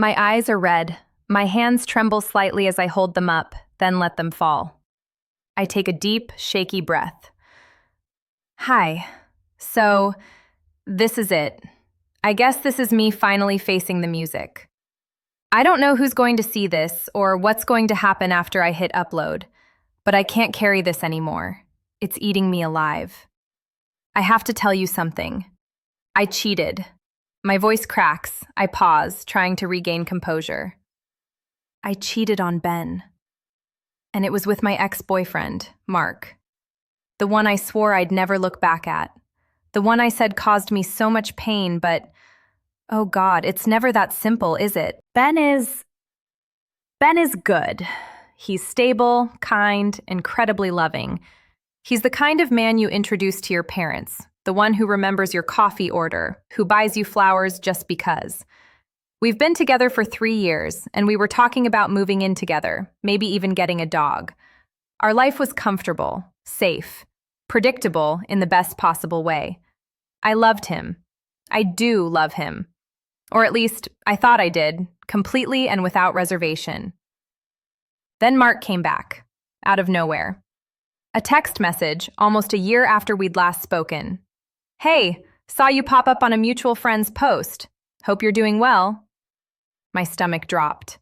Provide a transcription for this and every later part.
My eyes are red. My hands tremble slightly as I hold them up, then let them fall. I take a deep, shaky breath. Hi. So, this is it. I guess this is me finally facing the music. I don't know who's going to see this or what's going to happen after I hit upload, but I can't carry this anymore. It's eating me alive. I have to tell you something. I cheated. My voice cracks. I pause, trying to regain composure. I cheated on Ben. And it was with my ex-boyfriend, Mark. The one I swore I'd never look back at. The one I said caused me so much pain, but, oh God, it's never that simple, is it? Ben is good. He's stable, kind, incredibly loving. He's the kind of man you introduce to your parents, the one who remembers your coffee order, who buys you flowers just because. We've been together for 3 years, and we were talking about moving in together, maybe even getting a dog. Our life was comfortable, safe, predictable in the best possible way. I loved him. I do love him. Or at least, I thought I did, completely and without reservation. Then Mark came back, out of nowhere. A text message, almost a year after we'd last spoken. Hey, saw you pop up on a mutual friend's post. Hope you're doing well. My stomach dropped.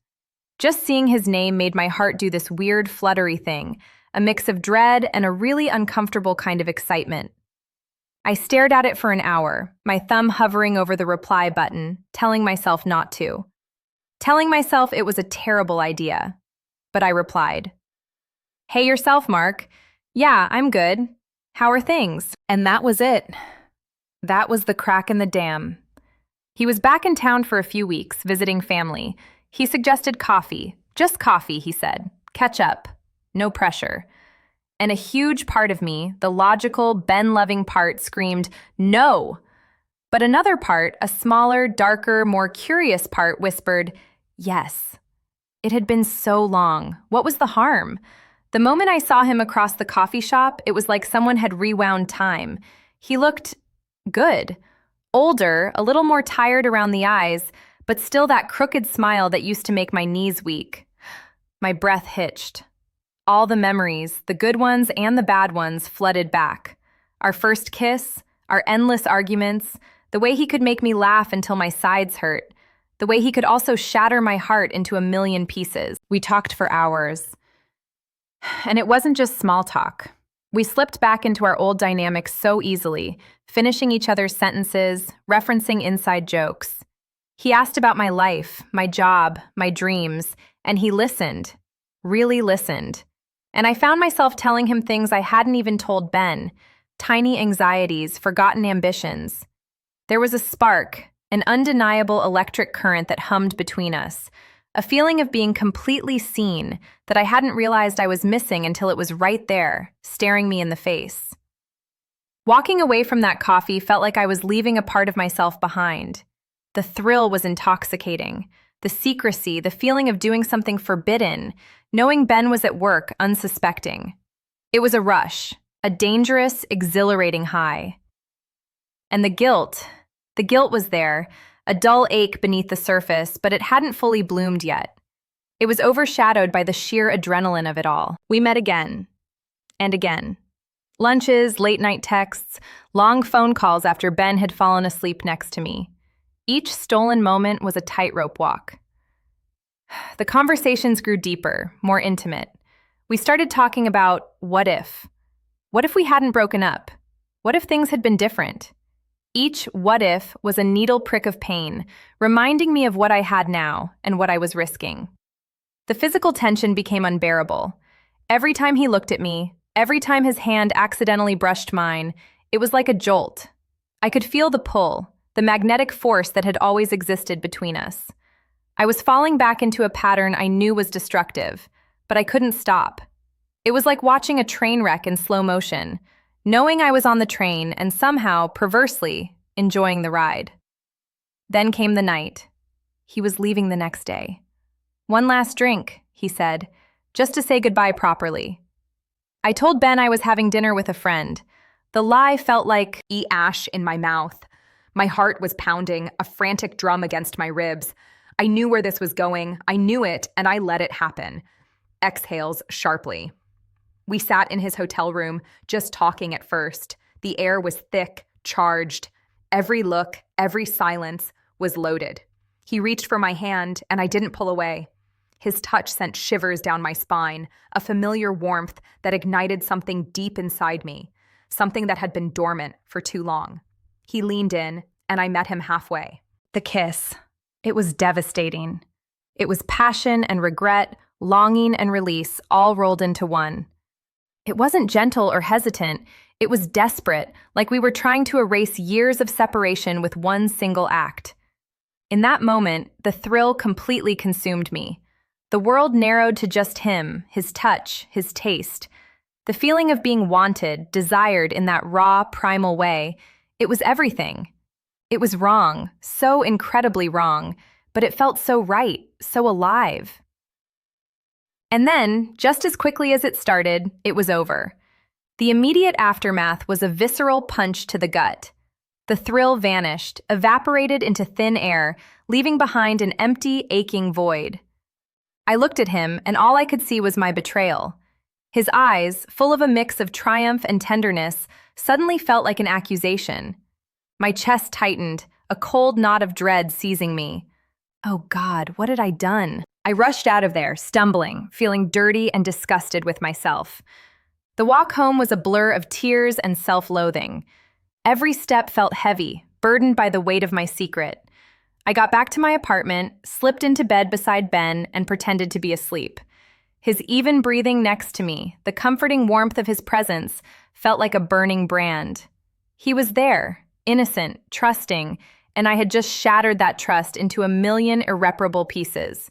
Just seeing his name made my heart do this weird fluttery thing, a mix of dread and a really uncomfortable kind of excitement. I stared at it for an hour, my thumb hovering over the reply button, telling myself not to. Telling myself it was a terrible idea. But I replied. Hey yourself, Mark. Yeah, I'm good. How are things? And that was it. That was the crack in the dam. He was back in town for a few weeks, visiting family. He suggested coffee. Just coffee, he said. Catch up. No pressure. And a huge part of me, the logical, Ben-loving part, screamed, no! But another part, a smaller, darker, more curious part, whispered, yes. It had been so long. What was the harm? The moment I saw him across the coffee shop, it was like someone had rewound time. He looked good. Older, a little more tired around the eyes, but still that crooked smile that used to make my knees weak. My breath hitched. All the memories, the good ones and the bad ones, flooded back. Our first kiss, our endless arguments, the way he could make me laugh until my sides hurt, the way he could also shatter my heart into a million pieces. We talked for hours. And it wasn't just small talk. We slipped back into our old dynamics so easily, finishing each other's sentences, referencing inside jokes. He asked about my life, my job, my dreams, and he listened, really listened. And I found myself telling him things I hadn't even told Ben, tiny anxieties, forgotten ambitions. There was a spark, an undeniable electric current that hummed between us, a feeling of being completely seen that I hadn't realized I was missing until it was right there, staring me in the face. Walking away from that coffee felt like I was leaving a part of myself behind. The thrill was intoxicating. The secrecy, the feeling of doing something forbidden, knowing Ben was at work, unsuspecting. It was a rush, a dangerous, exhilarating high. And the guilt was there, a dull ache beneath the surface, but it hadn't fully bloomed yet. It was overshadowed by the sheer adrenaline of it all. We met again, and again. Lunches, late-night texts, long phone calls after Ben had fallen asleep next to me. Each stolen moment was a tightrope walk. The conversations grew deeper, more intimate. We started talking about what if. What if we hadn't broken up? What if things had been different? Each what if was a needle prick of pain, reminding me of what I had now and what I was risking. The physical tension became unbearable. Every time he looked at me, every time his hand accidentally brushed mine, it was like a jolt. I could feel the pull, the magnetic force that had always existed between us. I was falling back into a pattern I knew was destructive, but I couldn't stop. It was like watching a train wreck in slow motion, knowing I was on the train and somehow, perversely, enjoying the ride. Then came the night. He was leaving the next day. One last drink, he said, just to say goodbye properly. I told Ben I was having dinner with a friend. The lie felt like ash in my mouth. My heart was pounding, a frantic drum against my ribs. I knew where this was going. I knew it, and I let it happen. Exhales sharply. We sat in his hotel room, just talking at first. The air was thick, charged. Every look, every silence was loaded. He reached for my hand, and I didn't pull away. His touch sent shivers down my spine, a familiar warmth that ignited something deep inside me, something that had been dormant for too long. He leaned in, and I met him halfway. The kiss. It was devastating. It was passion and regret, longing and release, all rolled into one. It wasn't gentle or hesitant. It was desperate, like we were trying to erase years of separation with one single act. In that moment, the thrill completely consumed me. The world narrowed to just him, his touch, his taste. The feeling of being wanted, desired in that raw, primal way, it was everything. It was wrong, so incredibly wrong, but it felt so right, so alive. And then, just as quickly as it started, it was over. The immediate aftermath was a visceral punch to the gut. The thrill vanished, evaporated into thin air, leaving behind an empty, aching void. I looked at him, and all I could see was my betrayal. His eyes, full of a mix of triumph and tenderness, suddenly felt like an accusation. My chest tightened, a cold knot of dread seizing me. Oh God, what had I done? I rushed out of there, stumbling, feeling dirty and disgusted with myself. The walk home was a blur of tears and self-loathing. Every step felt heavy, burdened by the weight of my secret. I got back to my apartment, slipped into bed beside Ben, and pretended to be asleep. His even breathing next to me, the comforting warmth of his presence, felt like a burning brand. He was there, innocent, trusting, and I had just shattered that trust into a million irreparable pieces.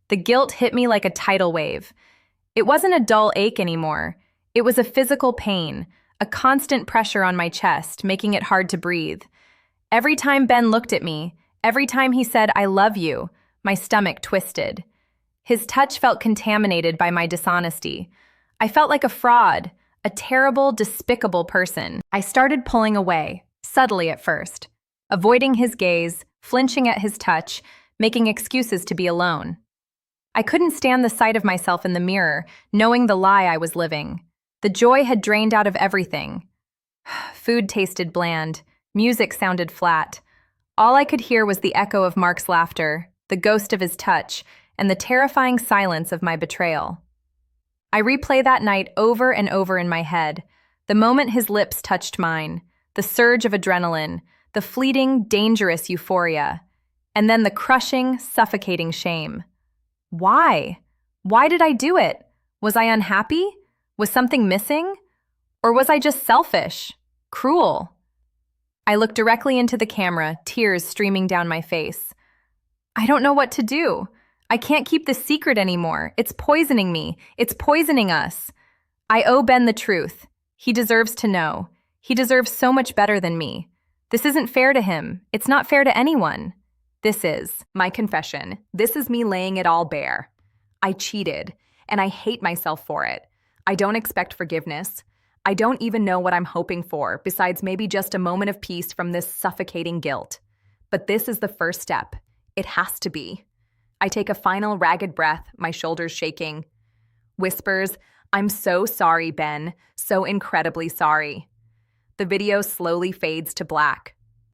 The guilt hit me like a tidal wave. It wasn't a dull ache anymore. It was a physical pain, a constant pressure on my chest, making it hard to breathe. Every time Ben looked at me, every time he said, "I love you," my stomach twisted. His touch felt contaminated by my dishonesty. I felt like a fraud, a terrible, despicable person. I started pulling away, subtly at first, avoiding his gaze, flinching at his touch, making excuses to be alone. I couldn't stand the sight of myself in the mirror, knowing the lie I was living. The joy had drained out of everything. Food tasted bland. Music sounded flat. All I could hear was the echo of Mark's laughter, the ghost of his touch, and the terrifying silence of my betrayal. I replay that night over and over in my head, the moment his lips touched mine, the surge of adrenaline, the fleeting, dangerous euphoria, and then the crushing, suffocating shame. Why? Why did I do it? Was I unhappy? Was something missing? Or was I just selfish? Cruel? I looked directly into the camera, tears streaming down my face. I don't know what to do. I can't keep this secret anymore. It's poisoning me. It's poisoning us. I owe Ben the truth. He deserves to know. He deserves so much better than me. This isn't fair to him. It's not fair to anyone. This is my confession. This is me laying it all bare. I cheated, and I hate myself for it. I don't expect forgiveness. I don't even know what I'm hoping for, besides maybe just a moment of peace from this suffocating guilt. But this is the first step. It has to be. I take a final ragged breath, my shoulders shaking. Whispers, "I'm so sorry, Ben. So incredibly sorry." The video slowly fades to black.